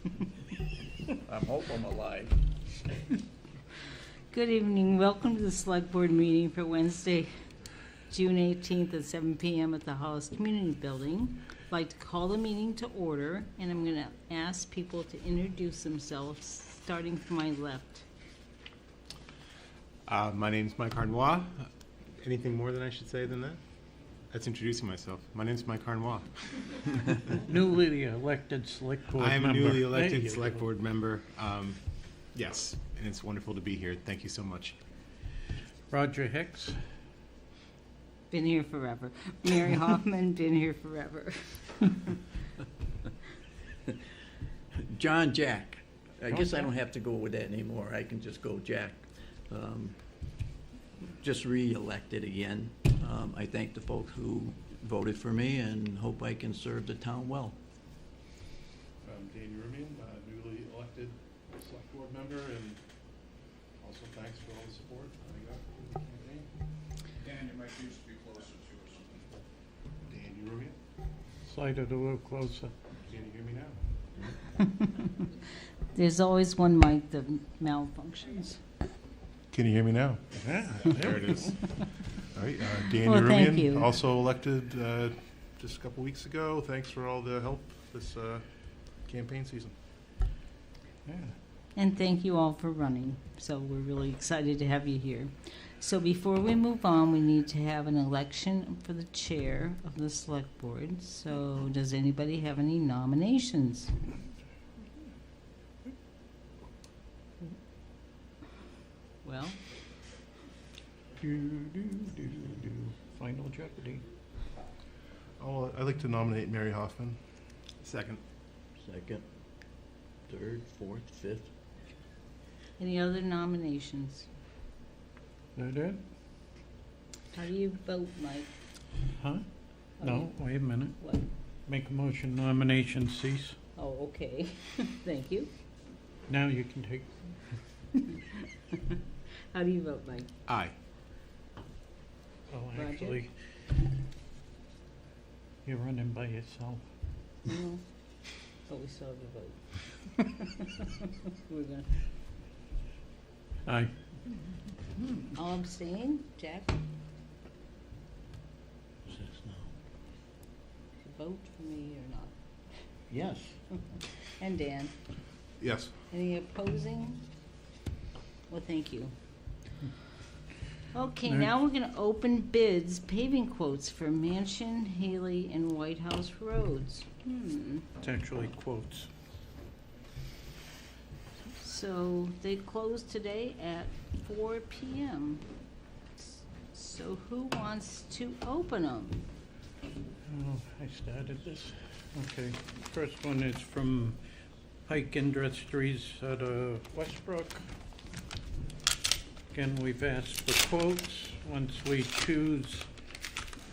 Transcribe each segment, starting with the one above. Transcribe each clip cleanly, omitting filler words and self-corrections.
I'm hoping I'm alive. Good evening. Welcome to the Select Board meeting for Wednesday, June 18th at 7 p.m. at the Hollis Community Building. I'd like to call the meeting to order, and I'm going to ask people to introduce themselves, starting from my left. My name's Mike Arnois. Anything more than I should say than that? That's introducing myself. My name's Mike Arnois. Newly elected select board member. I am a newly There elected you select go. board member. Yes, and it's wonderful to be here. Thank you so much. Roger Hicks. Been here forever. Mary Hoffman, been here forever. John Jack. I guess I don't have to go with that anymore. I can just go Jack. Just re-elected again. I thank the folks who voted for me and hope I can serve the town well. I'm Dan Rumian, newly elected select board member, and also thanks for all the support I got for the campaign. Dan, you might used to be closer to us. Dan Rumian, Slide it a little closer. can you hear me now? There's always one mic that malfunctions. Can you hear me now? Yeah, There it is. All right, Dan Well, thank Rumian, you. also elected just a couple weeks ago. Thanks for all the help this campaign season. yeah. And thank you all for running. So we're really excited to have you here. So before we move on, we need to have an election for the chair of the select board. So does anybody have any nominations? Well, Do. Final Jeopardy. I'd like to nominate Mary Hoffman. Second. Second, third, fourth, fifth. any other nominations? That it? How do you vote, Mike? Huh? No, wait a minute. What? Make a motion, nomination cease. Oh, okay. Thank you. Now you can take, How do you vote, Mike? Aye. oh, Roger? actually, you're running by yourself. No. But we still have to vote. We're gonna, Aye. all abstain? Jack, What's this now? vote for me or not? Yes. And Dan? Yes. Any opposing? Well, thank you. Okay, Right. now we're gonna open bids, paving quotes for Mansion, Haley, and White House roads. It's actually quotes. So they closed today at 4 p.m. So who wants to open them? Oh, I started this. Okay, first one is from Pike Industries out of Westbrook. Again, we've asked for quotes. Once we choose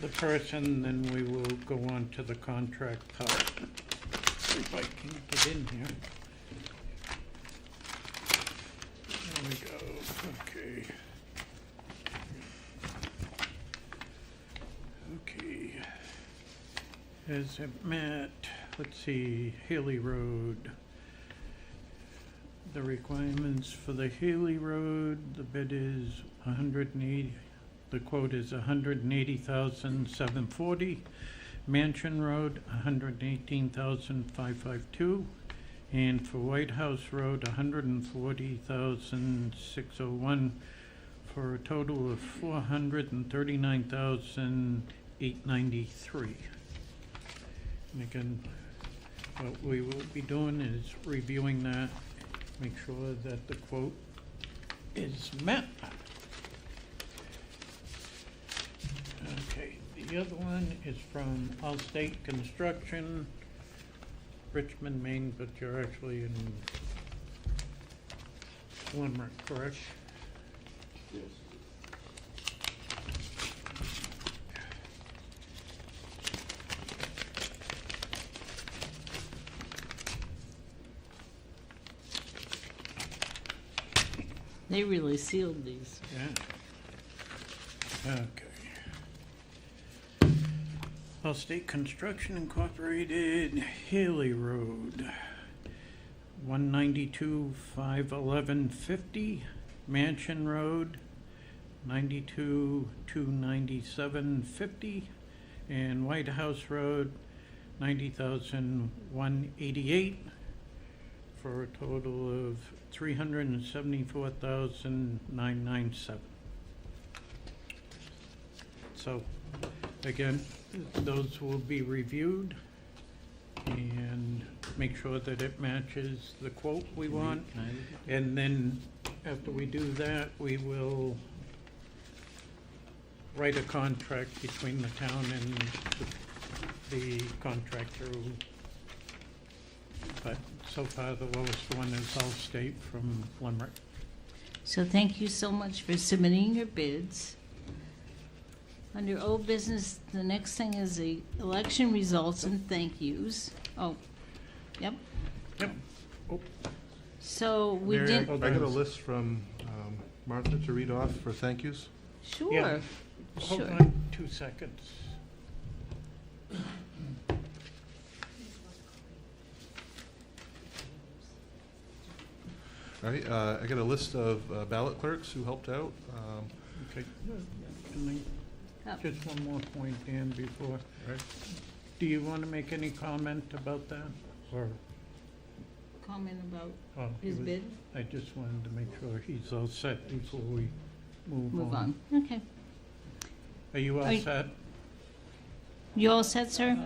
the person, then we will go on to the contract part. If I can get in here. There we go, okay. Okay. As it met, let's see, Haley Road. The requirements for the Haley Road, the bid is 180, the quote is 180,740. Mansion Road, 118,552. And for White House Road, 140,601, for a total of 439,893. And again, what we will be doing is reviewing that, make sure that the quote is met. Okay, the other one is from Allstate Construction, Richmond, Maine, but you're actually in Limerick, correct? Yes. They really sealed these. Yeah. Okay. Allstate Construction Incorporated, Haley Road. 192,511.50, Mansion Road, 92,297.50, and White House Road, 90,188, for a total of 374,997. So, again, those will be reviewed and make sure that it matches the quote we want. And then, after we do that, we will write a contract between the town and the contractor. But so far, the lowest one is Allstate from Limerick. So thank you so much for submitting your bids. Under old business, the next thing is the election results and thank yous. Oh, yep. Yep. Oh, So we Mary, did, hold I got a on. list from Martha to read off for thank yous. sure, Yeah. Hold sure. on 2 seconds. All right, I got a list of ballot clerks who helped out. Okay. Can I- Oh. Just one more point, Dan, before. Right. Do you want to make any comment about that? Or, Comment about oh, he his was- bid? I just wanted to make sure he's all set before we move Move on. on. Okay. Are you all Are you- set? You all set, sir?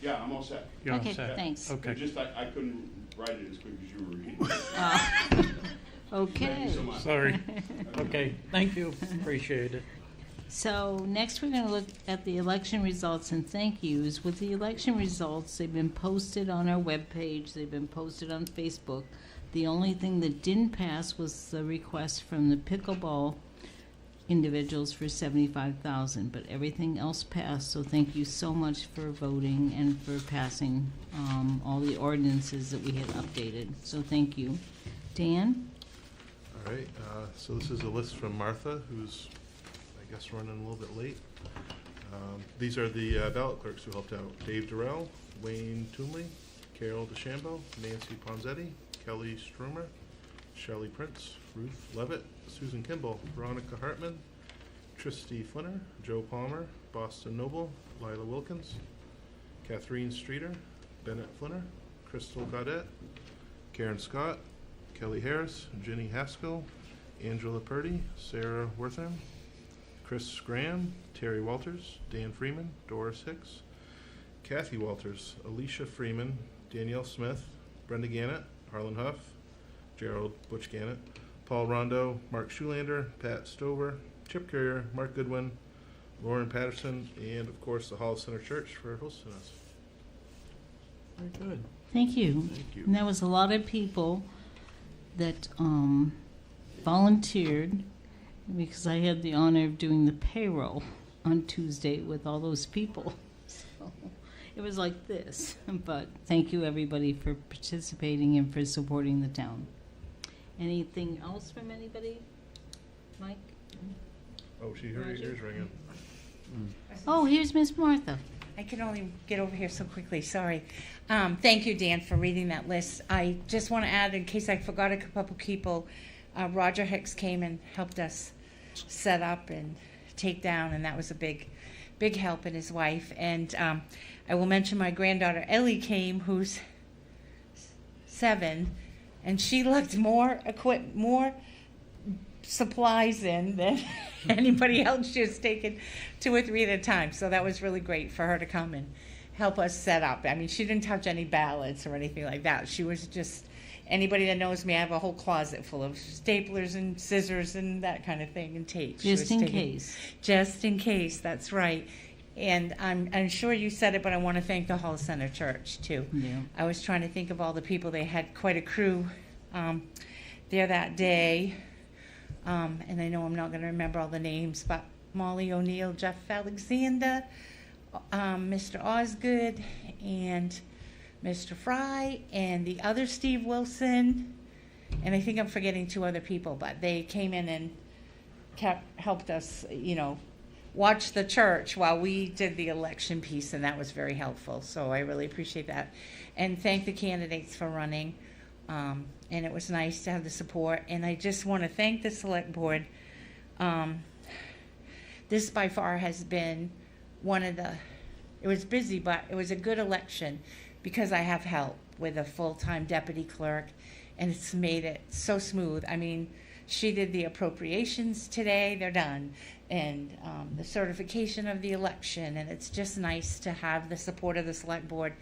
Yeah, I'm all set. You're all Okay, set? thanks. Okay. It's just I couldn't write it as quick as you were reading. Thank you Okay. so much. Sorry. Okay, thank you, appreciate it. So next, we're going to look at the election results and thank yous. With the election results, they've been posted on our webpage, they've been posted on Facebook. The only thing that didn't pass was the request from the pickleball individuals for $75,000, but everything else passed. So thank you so much for voting and for passing all the ordinances that we had updated. So thank you. Dan? All right, so this is a list from Martha, who's, I guess, running a little bit late. These are the ballot clerks who helped out. Dave Durrell, Wayne Toomley, Carol DeChambeau, Nancy Ponzetti, Kelly Strumer, Shelley Prince, Ruth Levitt, Susan Kimball, Veronica Hartman, Tristy Flinner, Joe Palmer, Boston Noble, Lila Wilkins, Catherine Streeter, Bennett Flinner, Crystal Gaudette, Karen Scott, Kelly Harris, Jenny Haskell, Angela Purdy, Sarah Wortham, Chris Graham, Terry Walters, Dan Freeman, Doris Hicks, Kathy Walters, Alicia Freeman, Danielle Smith, Brenda Gannett, Harlan Huff, Gerald Butch Gannett, Paul Rondo, Mark Schulander, Pat Stover, Chip Courier, Mark Goodwin, Lauren Patterson, and of course the Hollis Center Church for hosting us. Very good. Thank you. Thank you. And there was a lot of people that volunteered, because I had the honor of doing the payroll on Tuesday with all those people. So it was like this. But thank you, everybody, for participating and for supporting the town. Anything else from anybody? Mike? Oh, she heard Roger? your ears ringing. Oh, here's Miss Martha. I can only get over here so quickly, sorry. Thank you, Dan, for reading that list. I just want to add, in case I forgot a couple people, Roger Hicks came and helped us set up and take down, and that was a big help, and his wife. And I will mention my granddaughter Ellie came, who's 7, and she lugged more supplies in than anybody else. She was taking 2 or 3 at a time, so that was really great for her to come and help us set up. I mean, she didn't touch any ballots or anything like that. She was just, anybody that knows me, I have a whole closet full of staplers and scissors and that kind of thing, and tape. She Just was in taking- case. Just in case, that's right. And I'm sure you said it, but I want to thank the Hollis Center Church too. Yeah. I was trying to think of all the people. They had quite a crew there that day. And I know I'm not going to remember all the names, but Molly O'Neill, Jeff Alexander, Mr. Osgood, and Mr. Fry, and the other Steve Wilson. And I think I'm forgetting 2 other people, but they came in and helped us, watch the church while we did the election piece, and that was very helpful. So I really appreciate that. And thank the candidates for running. And it was nice to have the support. And I just want to thank the select board. This by far has been one of the, it was busy, but it was a good election because I have help with a full-time deputy clerk, and it's made it so smooth. I mean, she did the appropriations today, they're done, and the certification of the election, and it's just nice to have the support of the select board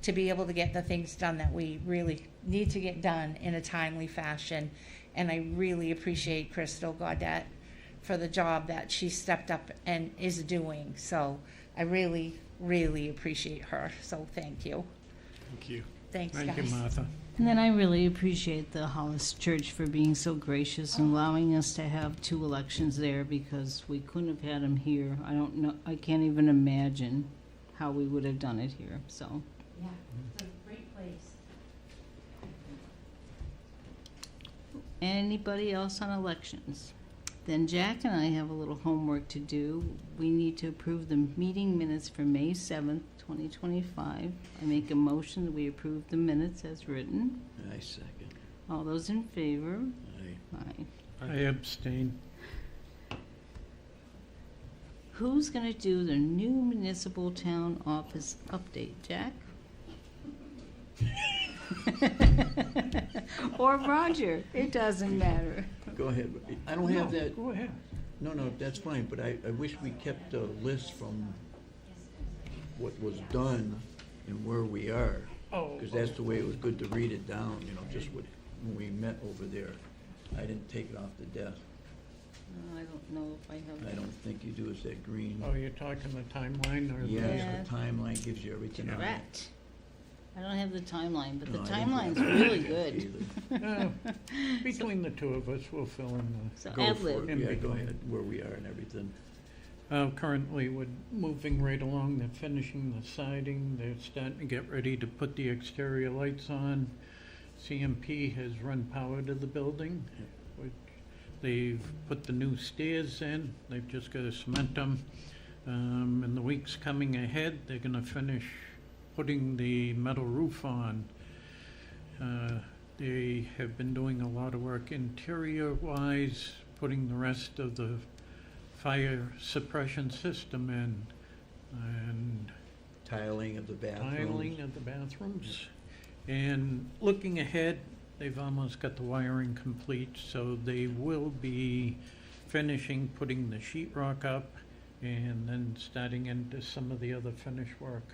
to be able to get the things done that we really need to get done in a timely fashion. And I really appreciate Crystal Gaudette for the job that she stepped up and is doing. So I really, really appreciate her. So thank you. Thank you. Thanks, Thank you, guys. Martha. And then I really appreciate the Hollis Church for being so gracious and allowing us to have 2 elections there, because we couldn't have had them here. I don't know, I can't even imagine how we would have done it here, so. Yeah, it's a great place. Anybody else on elections? Then Jack and I have a little homework to do. We need to approve the meeting minutes for May 7th, 2025. I make a motion that we approve the minutes as written. I second. All those in favor? I Aye. I abstain. Who's gonna do the new municipal town office update, Jack? Or Roger, it doesn't matter. Go ahead. I don't have No, that. Go ahead. No, that's fine, but I wish we kept a list from what was done and where we are. Oh, Because that's the way it was good to read it down, you know, just what, when we met over there. I didn't take it off the desk. I don't know if I have I that. don't think you do, it's that green. Oh, you're talking the timeline or the? Yeah, Yeah. the timeline gives you everything on it. Correct. I don't have the timeline, but the No, I didn't timeline's have really that good. either. Between the two of us, we'll fill in So Go ad for lib. it. In Yeah, go between. ahead, where we are and everything. Currently, we're moving right along. They're finishing the siding. They're starting to get ready to put the exterior lights on. CMP has run power to the building. They've put the new stairs in. They've just got to cement them. In the weeks coming ahead, they're going to finish putting the metal roof on. They have been doing a lot of work interior-wise, putting the rest of the fire suppression system in, and Tiling of the bathrooms. tiling of the bathrooms. And looking ahead, they've almost got the wiring complete, so they will be finishing putting the sheetrock up and then starting into some of the other finish work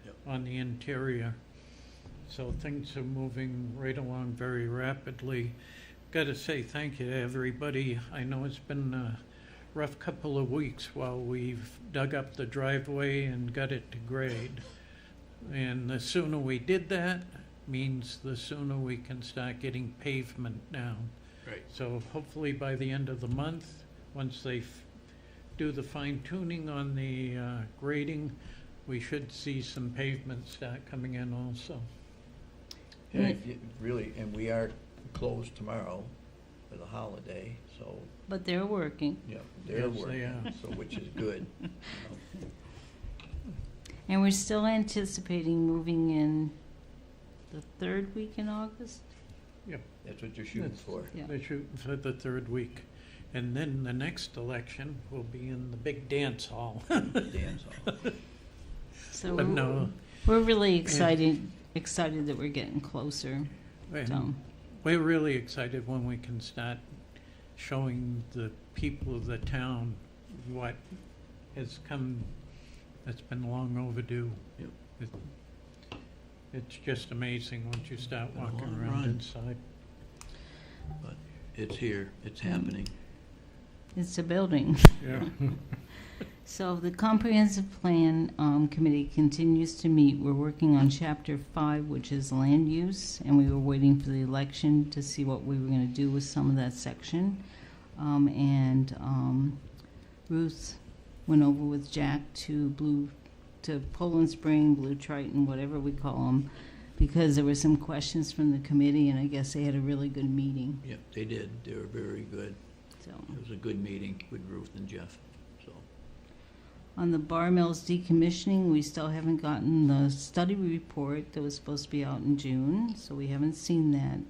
Yep. on the interior. So things are moving right along very rapidly. Got to say thank you to everybody. I know it's been a rough couple of weeks while we've dug up the driveway and got it to grade. And the sooner we did that means the sooner we can start getting pavement down. Right. So hopefully by the end of the month, once they do the fine tuning on the grading, we should see some pavement start coming in also. Yeah, really, and we are closed tomorrow for the holiday, so, But they're working. yeah, they're Yes, they working, are. so, which is good. you know. And we're still anticipating moving in the 3rd week in August? That's what you're shooting for. Yeah. They're shooting for the 3rd week. And then the next election will be in the big dance hall. Dan's all. So But no, we're really excited that we're getting closer. and So, we're really excited when we can start showing the people of the town what has come, that's been long overdue. Yep. It's just amazing once you start Been a walking long around run. inside. But it's here, it's happening. it's a building. Yeah. So the comprehensive plan committee continues to meet. We're working on chapter 5, which is land use, and we were waiting for the election to see what we were going to do with some of that section. Ruth went over with Jack to Poland Spring, Blue Triton, whatever we call them, because there were some questions from the committee, and I guess they had a really good meeting. Yep, they did, they were very good. So, It was a good meeting with Ruth and Jeff, so. On the bar mills decommissioning, we still haven't gotten the study report that was supposed to be out in June, so we haven't seen that.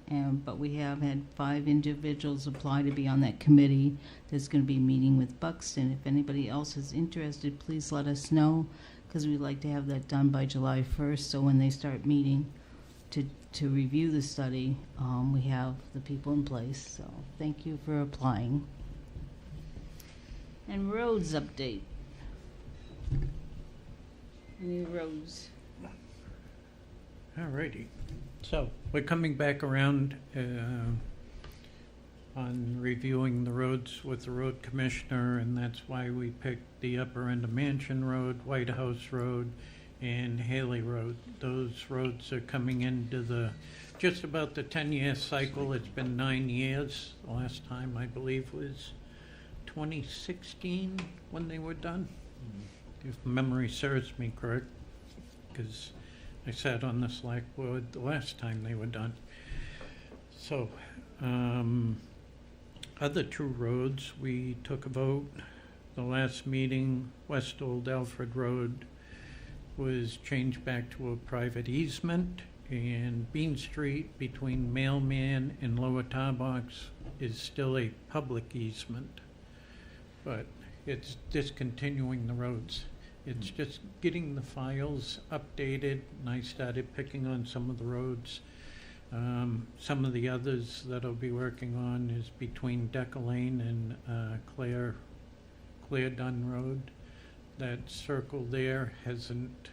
But we have had 5 individuals apply to be on that committee that's going to be meeting with Buxton. If anybody else is interested, please let us know, because we'd like to have that done by July 1st, so when they start meeting to review the study, we have the people in place. So thank you for applying. And roads update. Any roads? All righty. So we're coming back around on reviewing the roads with the road commissioner, and that's why we picked the upper end of Mansion Road, White House Road, and Haley Road. Those roads are coming into just about the 10-year cycle. It's been 9 years. The last time, I believe, was 2016 when they were done, if memory serves me correct, because I sat on the select board the last time they were done. So, other 2 roads, we took a vote. The last meeting, West Old Alfred Road was changed back to a private easement, and Bean Street between Mailman and Lower Tarbox is still a public easement. But it's discontinuing the roads. It's just getting the files updated, and I started picking on some of the roads. Some of the others that I'll be working on is between Decker Lane and Claire Dunn Road. That circle there hasn't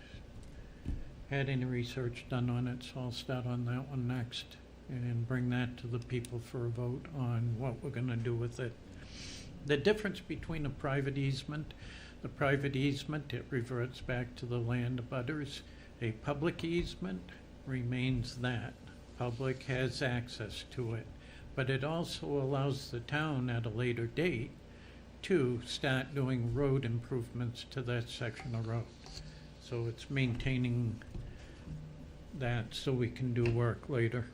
had any research done on it, so I'll start on that one next and bring that to the people for a vote on what we're gonna do with it. The difference between a private easement, the private easement, it reverts back to the land abutters. A public easement remains that. Public has access to it, but it also allows the town at a later date to start doing road improvements to that section of road. So it's maintaining that so we can do work later.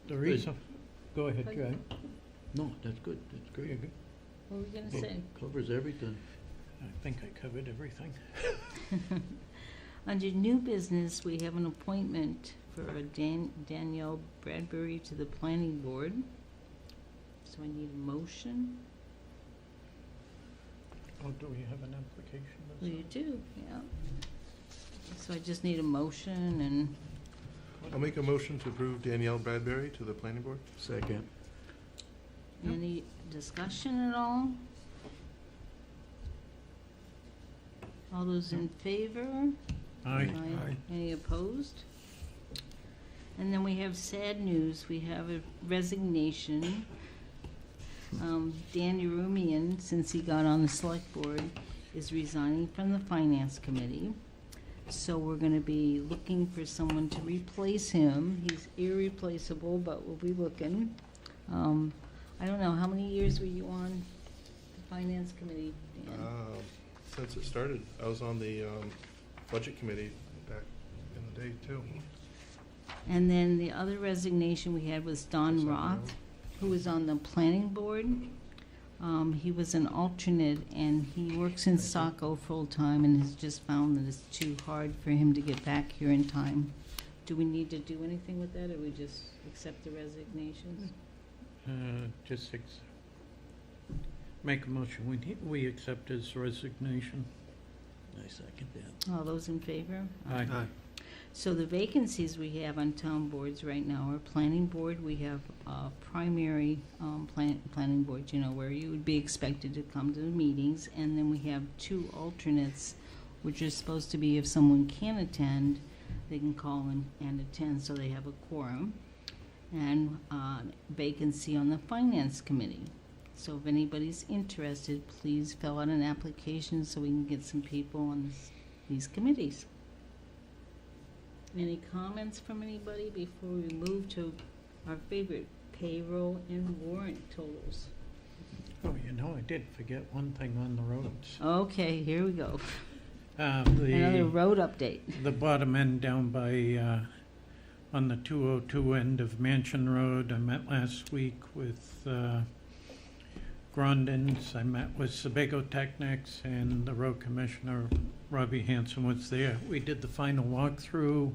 The reason, go ahead, Jack. No, that's good, that's You're great. good. What were we gonna say? Covers everything. I think I covered everything. Under new business, we have an appointment for Danielle Bradbury to the planning board. So I need a motion. Oh, do we have an application? Well, you do, yeah. So I just need a motion and, I'll make a motion to approve Danielle Bradbury to the planning board. Second. any discussion at all? All those in favor? Aye. Any opposed? And then we have sad news. We have a resignation. Dan Urumian, since he got on the select board, is resigning from the finance committee. So we're gonna be looking for someone to replace him. He's irreplaceable, but we'll be looking. I don't know, how many years were you on the finance committee, Dan? Since it started, I was on the budget committee back in the day too. And then the other resignation we had was Don Roth, who was on the planning board. He was an alternate, and he works in Saco full-time and has just found that it's too hard for him to get back here in time. Do we need to do anything with that, or we just accept the resignations? Make a motion, we accept his resignation. I second that. All those in favor? Aye. So the vacancies we have on town boards right now are planning board. We have a primary planning board, you know, where you would be expected to come to the meetings. And then we have 2 alternates, which are supposed to be if someone can attend, they can call and attend, so they have a quorum. And vacancy on the finance committee. So if anybody's interested, please fill out an application so we can get some people on these committees. Any comments from anybody before we move to our favorite payroll and warrant totals? Oh, you know, I did forget one thing on the roads. Okay, here we go. Another road update. The bottom end down by, on the 202 end of Mansion Road, I met last week with Grondins. I met with Sebago Technics, and the road commissioner, Robbie Hanson, was there. We did the final walkthrough.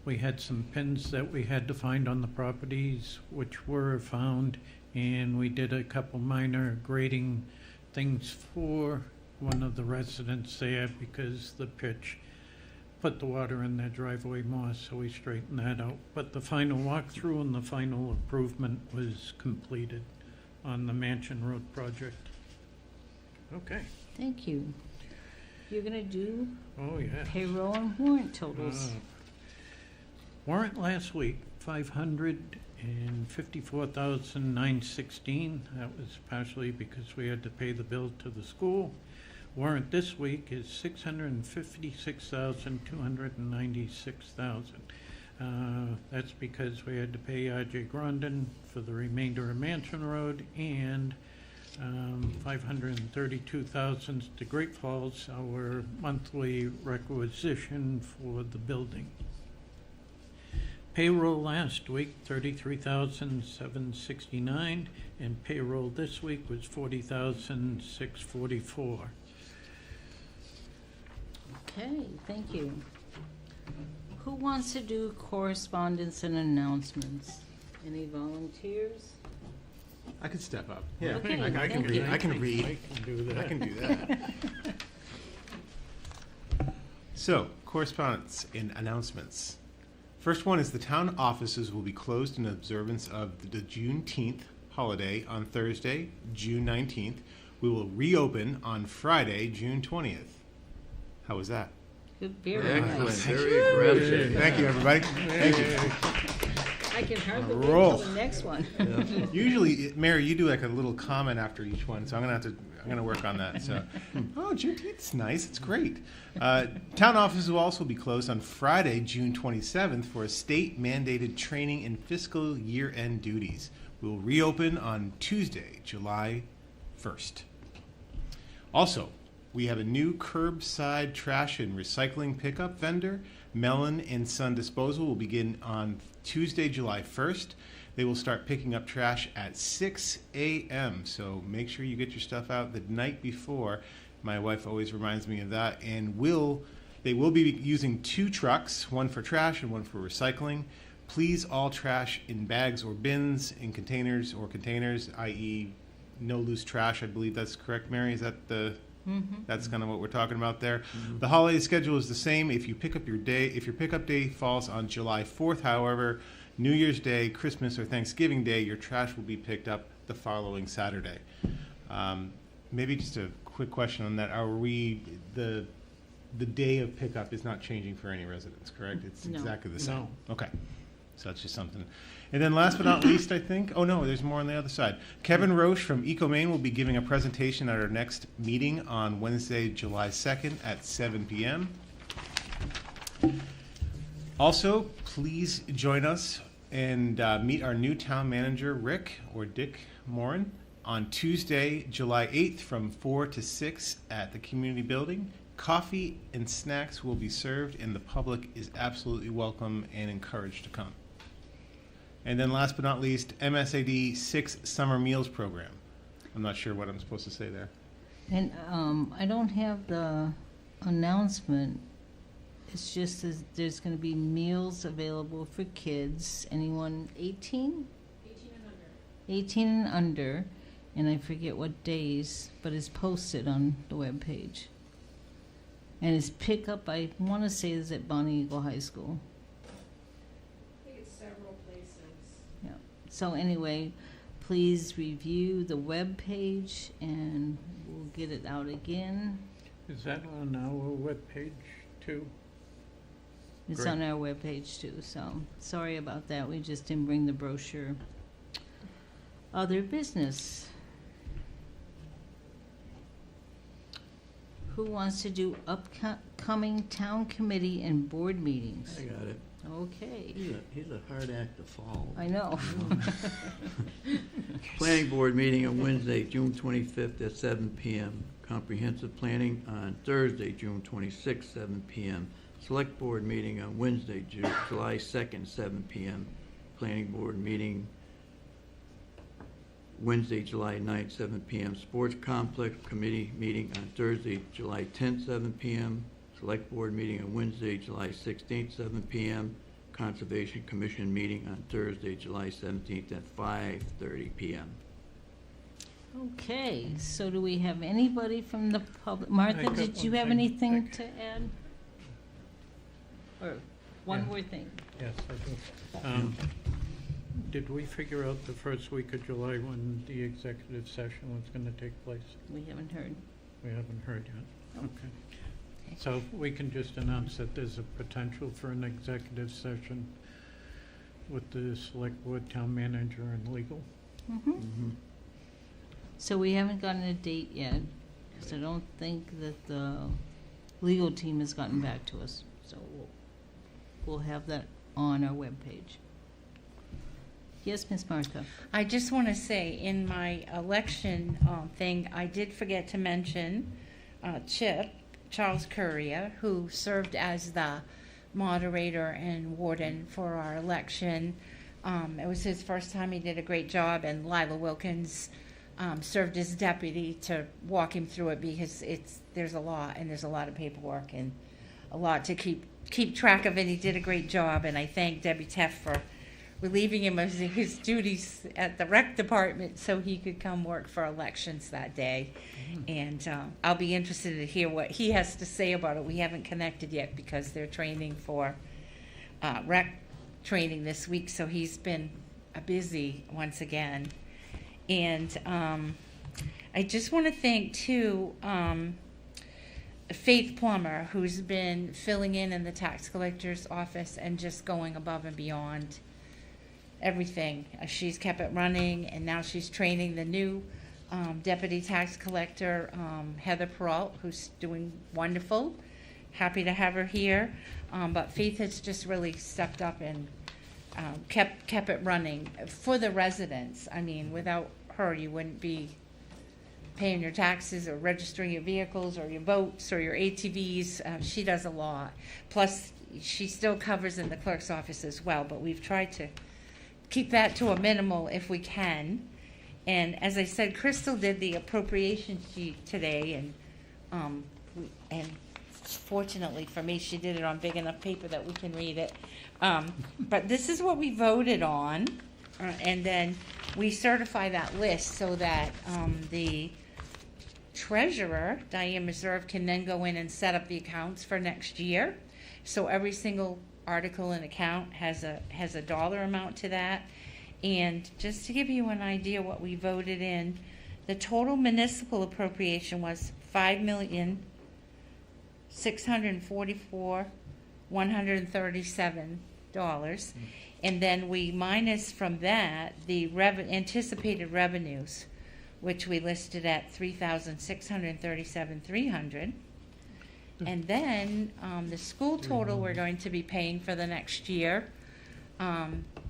We had some pins that we had to find on the properties, which were found, and we did a couple minor grading things for one of the residents there because the pitch put the water in their driveway more, so we straightened that out. But the final walkthrough and the final improvement was completed on the Mansion Road project. Okay. Thank you. You're gonna do Oh, yeah. payroll and warrant totals. Warrant last week, $554,916. That was partially because we had to pay the bill to the school. Warrant this week is $656,296,000. That's because we had to pay R.J. Grondin for the remainder of Mansion Road and $532,000 to Great Falls, our monthly requisition for the building. Payroll last week, $33,769, and payroll this week was $40,644. Okay, thank you. Who wants to do correspondence and announcements? Any volunteers? I could step up. Yeah, Okay, I can thank read. you. I can read. I can do that. I can do that. So, correspondence and announcements. First one is the town offices will be closed in observance of the Juneteenth holiday on Thursday, June 19th. We will reopen on Friday, June 20th. How was that? Good, very Excellent, nice. very aggressive. Thank you, everybody. Thank you. I can hardly wait Roll. till the next one. Usually, Mary, you do like a little comment after each one, so I'm gonna work on that. So, oh, Juneteenth's nice. It's great. Town offices will also be closed on Friday, June 27th, for a state-mandated training in fiscal year-end duties. We will reopen on Tuesday, July 1st. Also, we have a new curbside trash and recycling pickup vendor. Mellon and Son Disposal will begin on Tuesday, July 1st. They will start picking up trash at 6 a.m. So make sure you get your stuff out the night before. My wife always reminds me of that. And they will be using 2 trucks, one for trash and one for recycling. Please all trash in bags or bins, in containers, i.e. no loose trash. I believe that's correct, Mary. Is that the... That's kind of what we're talking about there. The holiday schedule is the same. If your pickup day falls on July 4th, however, New Year's Day, Christmas, or Thanksgiving Day, your trash will be picked up the following Saturday. Maybe just a quick question on that. Are we the day of pickup is not changing for any residents, correct? It's No. exactly the same. No. Okay. So that's just something. And then last but not least, I think, oh no, there's more on the other side. Kevin Roche from EcoMaine will be giving a presentation at our next meeting on Wednesday, July 2nd at 7 p.m. Also, please join us and meet our new town manager, Rick, or Dick Morin, on Tuesday, July 8th from 4 to 6 at the community building. Coffee and snacks will be served, and the public is absolutely welcome and encouraged to come. And then last but not least, MSAD 6 Summer Meals Program. I'm not sure what I'm supposed to say there. And I don't have the announcement. It's just as there's going to be meals available for kids. Anyone 18? 18 and under. 18 and under. And I forget what days, but it's posted on the webpage. And it's pickup, I want to say, is at Bonnie Eagle High School. I think it's several places. Yeah. So anyway, please review the webpage and we'll get it out again. Is that on our webpage too? It's Great. on our webpage too, so sorry about that. We just didn't bring the brochure. Other business. Who wants to do upcoming town committee and board meetings? I got it. Okay, He's a hard act to follow. I know. Planning board meeting on Wednesday, June 25th at 7 p.m. Comprehensive planning on Thursday, June 26th, 7 p.m. Select board meeting on Wednesday, July 2nd, 7 p.m. Planning board meeting Wednesday, July 9th, 7 p.m. Sports Complex Committee meeting on Thursday, July 10th, 7 p.m. Select Board meeting on Wednesday, July 16th, 7 p.m. Conservation Commission meeting on Thursday, July 17th at 5:30 p.m. Okay, so do we have anybody from the public? Martha, got did you one have thing. anything to add? Or one Yeah. more thing? Yes, I do. Did we figure out the first week of July when the executive session was gonna take place? We haven't heard. We haven't heard yet. No. Okay. So we can just announce that there's a potential for an executive session with the select board, town manager, and legal? Mhm. So we haven't gotten a date yet, because I don't think that the legal team has gotten back to us. So we'll have that on our webpage. Yes, Ms. Martha? I just want to say, in my election thing, I did forget to mention Chip, Charles Courier, who served as the moderator and warden for our election. It was his first time. He did a great job, and Lila Wilkins served as deputy to walk him through it, because there's a lot, and there's a lot of paperwork and a lot to keep track of, and he did a great job. And I thank Debbie Teff for relieving him of his duties at the rec department so he could come work for elections that day. And I'll be interested to hear what he has to say about it. We haven't connected yet because they're training for rec training this week, so he's been busy once again. And I just want to thank, too, Faith Plummer, who's been filling in the tax collector's office and just going above and beyond everything. She's kept it running, and now she's training the new deputy tax collector, Heather Peralt, who's doing wonderful. Happy to have her here. But Faith has just really stepped up and kept it running for the residents. I mean, without her, you wouldn't be paying your taxes or registering your vehicles or your boats or your ATVs. She does a lot. Plus, she still covers in the clerk's office as well, but we've tried to keep that to a minimal if we can. And as I said, Crystal did the appropriation sheet today, and fortunately for me, she did it on big enough paper that we can read it. But this is what we voted on, and then we certify that list so that the treasurer, Diane Meserve, can then go in and set up the accounts for next year. So every single article and account has a dollar amount to that. And just to give you an idea what we voted in, the total municipal appropriation was $5,644,137. And then we minus from that the anticipated revenues, which we listed at $3,637,300. And then the school total we're going to be paying for the next year.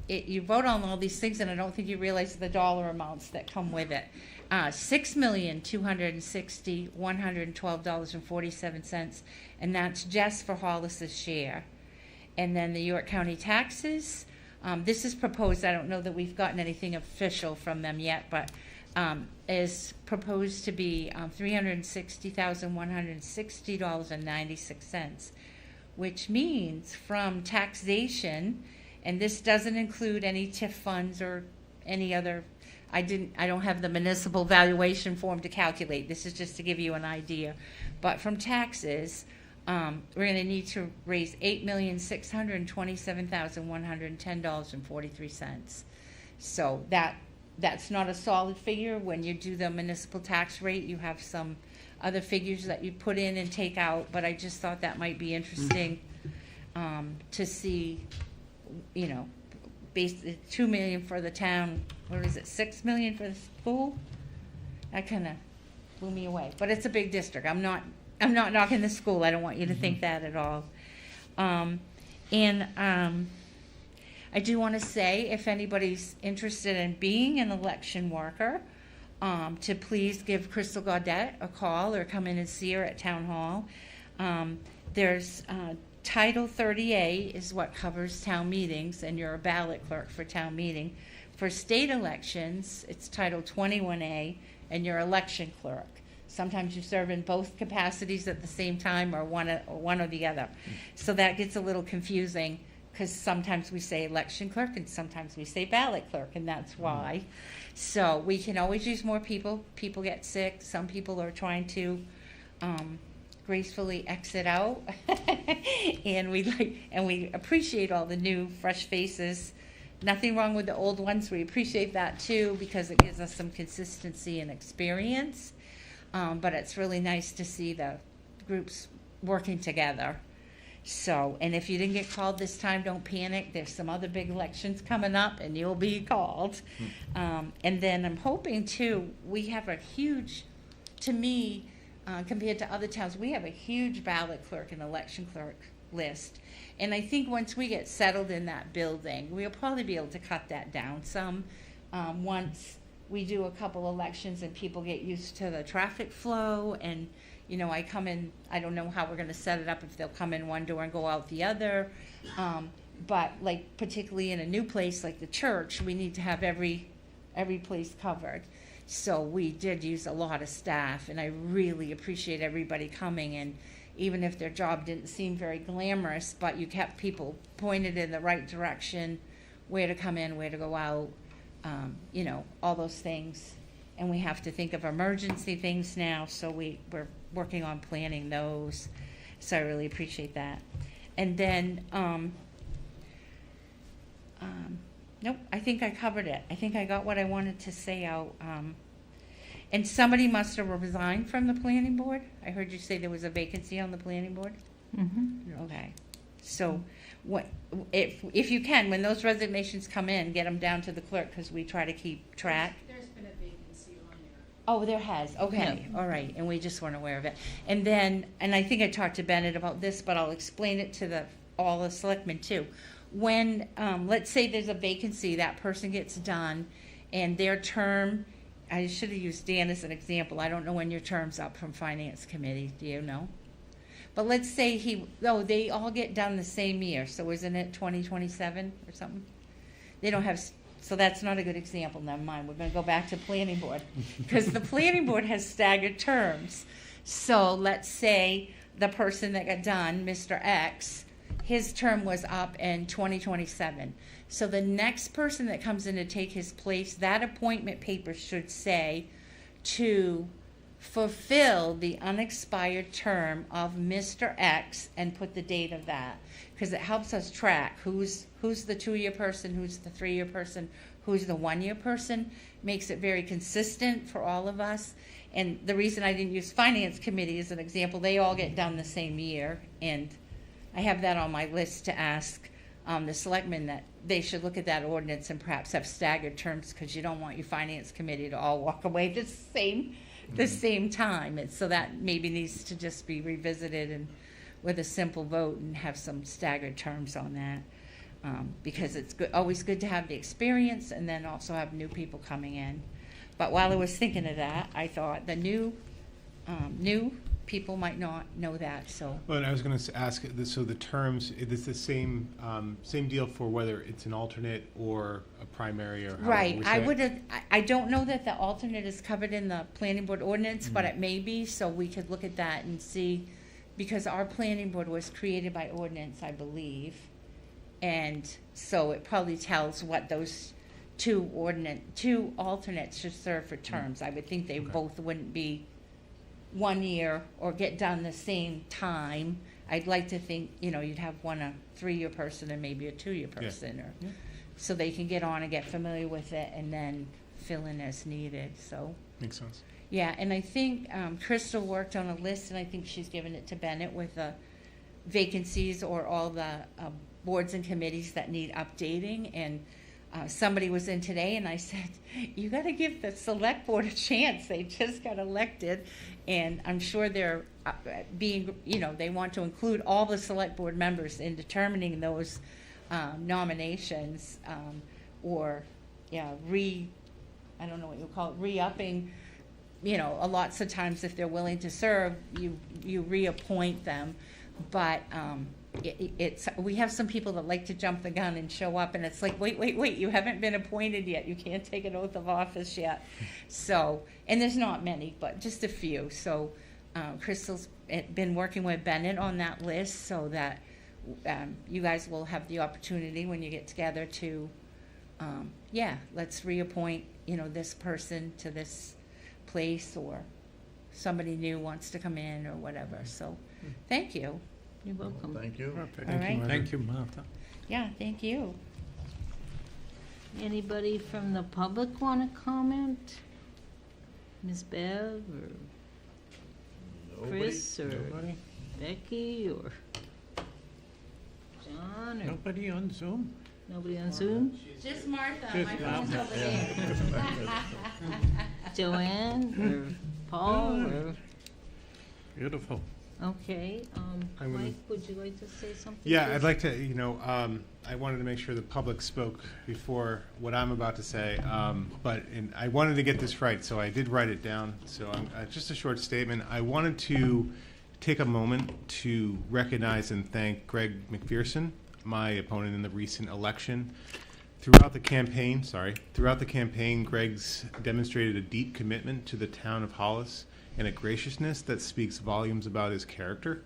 You vote on all these things, and I don't think you realize the dollar amounts that come with it. $6,260,112.47, and that's just for Hollis's share. And then the York County taxes. This is proposed. I don't know that we've gotten anything official from them yet, but is proposed to be $360,160.96, which means from taxation, and this doesn't include any TIF funds or any other. I don't have the municipal valuation form to calculate. This is just to give you an idea. But from taxes, we're going to need to raise $8,627,110.43. So that's not a solid figure. When you do the municipal tax rate, you have some other figures that you put in and take out. But I just thought that might be interesting to see, based $2 million for the town. What is it, $6 million for the school? That kind of blew me away. But it's a big district. I'm not knocking the school. I don't want you to think that at all. I do want to say, if anybody's interested in being an election worker, to please give Crystal Gaudette a call or come in and see her at Town Hall. There's Title 30A is what covers town meetings, and you're a ballot clerk for town meeting. For state elections, it's Title 21A, and you're election clerk. Sometimes you serve in both capacities at the same time, or one or the other. So that gets a little confusing, because sometimes we say election clerk and sometimes we say ballot clerk, and that's why. So we can always use more people. People get sick. Some people are trying to gracefully exit out, and we appreciate all the new, fresh faces. Nothing wrong with the old ones. We appreciate that too, because it gives us some consistency and experience. But it's really nice to see the groups working together. So, and if you didn't get called this time, don't panic. There's some other big elections coming up, and you'll be called. And then I'm hoping too, we have a huge, to me, compared to other towns, we have a huge ballot clerk and election clerk list. And I think once we get settled in that building, we'll probably be able to cut that down some. Once we do a couple elections and people get used to the traffic flow, and I come in, I don't know how we're gonna set it up, if they'll come in one door and go out the other. But like particularly in a new place like the church, we need to have every place covered. So we did use a lot of staff, and I really appreciate everybody coming, and even if their job didn't seem very glamorous, but you kept people pointed in the right direction, where to come in, where to go out, all those things. And we have to think of emergency things now, so we're working on planning those. So I really appreciate that. And then, nope, I think I covered it. I think I got what I wanted to say out. And somebody must have resigned from the planning board? I heard you say there was a vacancy on the planning board? Mm-hmm. Okay. So if you can, when those resignations come in, get them down to the clerk, because we try to keep track. There's been a vacancy on there. Oh, there has, okay, all right, and we just weren't aware of it. And then, and I think I talked to Bennett about this, but I'll explain it to all the selectmen too. When, let's say there's a vacancy, that person gets done, and their term, I should have used Dan as an example, I don't know when your term's up from Finance Committee, do you know? But let's say they all get done the same year, so isn't it 2027 or something? They don't have, so that's not a good example, never mind, we're gonna go back to planning board. Because the planning board has staggered terms. So let's say the person that got done, Mr. X, his term was up in 2027. So the next person that comes in to take his place, that appointment paper should say to fulfill the unexpired term of Mr. X, and put the date of that, because it helps us track who's the 2-year person, who's the 3-year person, who's the 1-year person. Makes it very consistent for all of us. And the reason I didn't use Finance Committee as an example, they all get done the same year, and I have that on my list to ask the selectmen that they should look at that ordinance and perhaps have staggered terms, because you don't want your Finance Committee to all walk away the same time. And so that maybe needs to just be revisited and with a simple vote, and have some staggered terms on that. Because it's always good to have the experience, and then also have new people coming in. But while I was thinking of that, I thought the new people might not know that, so. Well, and I was going to ask, so the terms, is the same deal for whether it's an alternate or a primary, or however Right, we I say would it? have, I don't know that the alternate is covered in the planning board ordinance, but it may be, so we could look at that and see, because our planning board was created by ordinance, I believe. And so it probably tells what those two alternates should serve for terms. I would think they both wouldn't be 1 year or get done the same time. I'd like to think, you'd have a 3-year person and maybe a 2-year person, or so they can get on and get familiar with it, and then fill in as needed, so. Makes sense. Yeah, and I think Crystal worked on a list, and I think she's given it to Bennett with the vacancies or all the boards and committees that need updating. And somebody was in today, and I said, you got to give the select board a chance. They just got elected, and I'm sure they're they want to include all the select board members in determining those nominations, or I don't know what you call it, re-upping. Lots of times if they're willing to serve, you reappoint them. But we have some people that like to jump the gun and show up, and it's like, wait, you haven't been appointed yet. You can't take an oath of office yet. So, and there's not many, but just a few. So Crystal's been working with Bennett on that list so that you guys will have the opportunity when you get together to, let's reappoint, this person to this place, or somebody new wants to come in or whatever. So thank you. You're welcome. Thank you. Perfect. All right. Thank you, Martha. Yeah, thank you. Anybody from the public want to comment? Ms. Bev or Chris or Nobody? Becky or John or Nobody on Zoom? nobody on Zoom? Just Martha. Just My phone's Martha. over there. Joanne or Paul or, Beautiful. okay, I'm gonna- Mike, would you like to say something? Yeah, please? I'd like to, I wanted to make sure the public spoke before what I'm about to say, and I wanted to get this right, so I did write it down. So just a short statement. I wanted to take a moment to recognize and thank Greg McPherson, my opponent in the recent election. Throughout the campaign, Greg's demonstrated a deep commitment to the town of Hollis and a graciousness that speaks volumes about his character.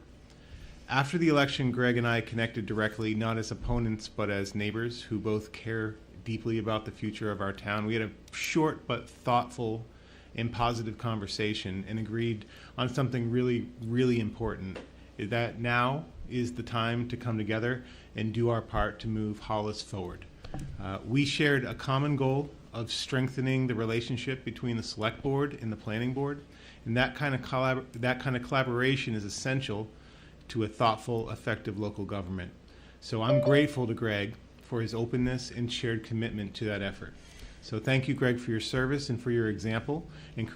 After the election, Greg and I connected directly, not as opponents, but as neighbors who both care deeply about the future of our town. We had a short but thoughtful and positive conversation and agreed on something really, really important, that now is the time to come together and do our part to move Hollis forward. We shared a common goal of strengthening the relationship between the select board and the planning board, and that kind of collaboration is essential to a thoughtful, effective local government. So I'm grateful to Greg for his openness and shared commitment to that effort. So thank you, Greg, for your service and for your example, and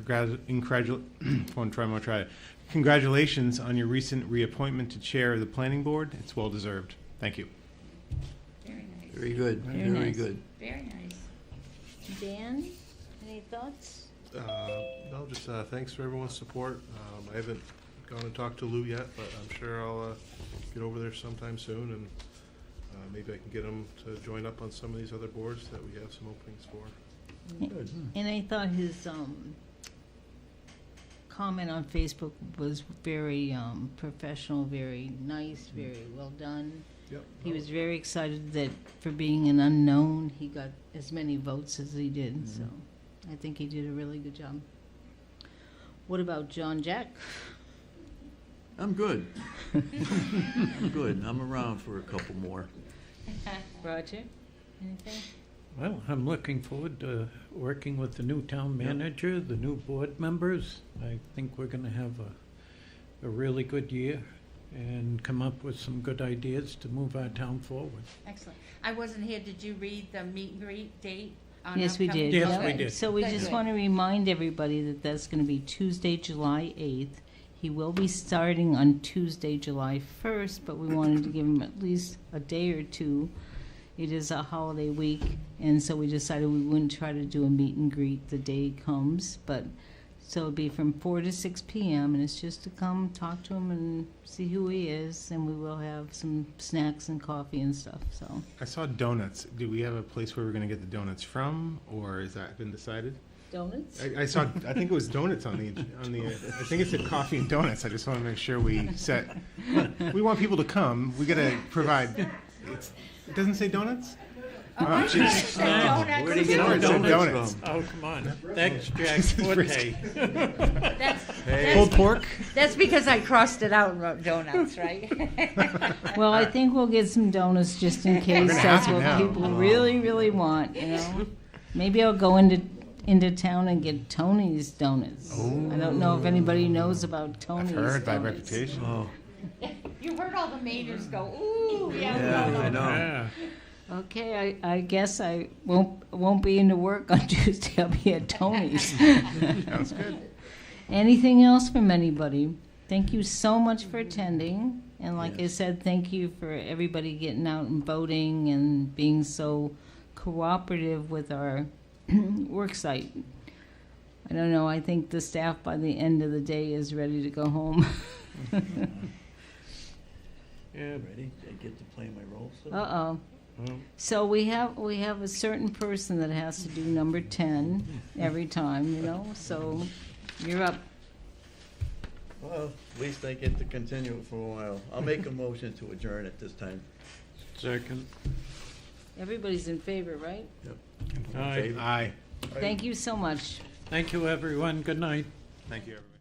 congratulations on your recent reappointment to chair of the planning board. It's well deserved. Thank you. Very nice. Very good, Very very nice. good. Very nice. Dan, any thoughts? No, just thanks for everyone's support. I haven't gone and talked to Lou yet, but I'm sure I'll get over there sometime soon, and maybe I can get him to join up on some of these other boards that we have some openings for. Good. And I thought his comment on Facebook was very professional, very nice, very well done. Yep. He was very excited that for being an unknown, he got as many votes as he did. So I think he did a really good job. What about John Jack? I'm good. I'm good. I'm around for a couple more. Roger, anything? Well, I'm looking forward to working with the new town manager, the new board members. I think we're gonna have a really good year and come up with some good ideas to move our town forward. Excellent. I wasn't here. Did you read the meet and greet date? On Yes, we upcoming- did. Yes, Yep. we did. So we Good, just good. want to remind everybody that that's going to be Tuesday, July 8th. He will be starting on Tuesday, July 1st, but we wanted to give him at least a day or two. It is a holiday week, and so we decided we wouldn't try to do a meet and greet the day he comes. But so it'll be from 4 to 6 p.m., and it's just to come talk to him and see who he is, and we will have some snacks and coffee and stuff. So I saw donuts. Do we have a place where we're going to get the donuts from, or has that been decided? donuts. I saw. I think it was donuts on the. I think it said coffee and donuts. I just want to make sure we set. We want people to come. We got to provide. It doesn't say donuts. Oh, I jeez. thought it said donuts. Where do you get Sorry, our it said donuts from? Oh, come on. That's Jack's forte. Pulled pork. That's because I crossed it out and wrote donuts, right? Well, I think we'll get some donuts just in case gonna that's have to what now. people really, really want, you know? Maybe I'll go into town and get Tony's Donuts. I don't know if anybody knows about Tony's I've heard by Donuts. reputation. Oh, You heard all the Mainers go, ooh, yeah. yeah, I know. Yeah. Okay, I guess I won't be into work on Tuesday. I'll be at Tony's. Sounds good. Anything else from anybody? Thank you so much for attending. And like I Yes. said, thank you for everybody getting out and voting and being so cooperative with our work site. I don't know, I think the staff by the end of the day is ready to go home. Yeah, Ready? I get to play my role, so? Uh-oh. well, So we have a certain person that has to do number 10 every time, you know, so you're up. Well, at least I get to continue it for a while. I'll make a motion to adjourn at this time. second. Everybody's in favor, right? Aye. Aye. Thank you so much. Thank you, everyone. Good night. Thank you, everybody.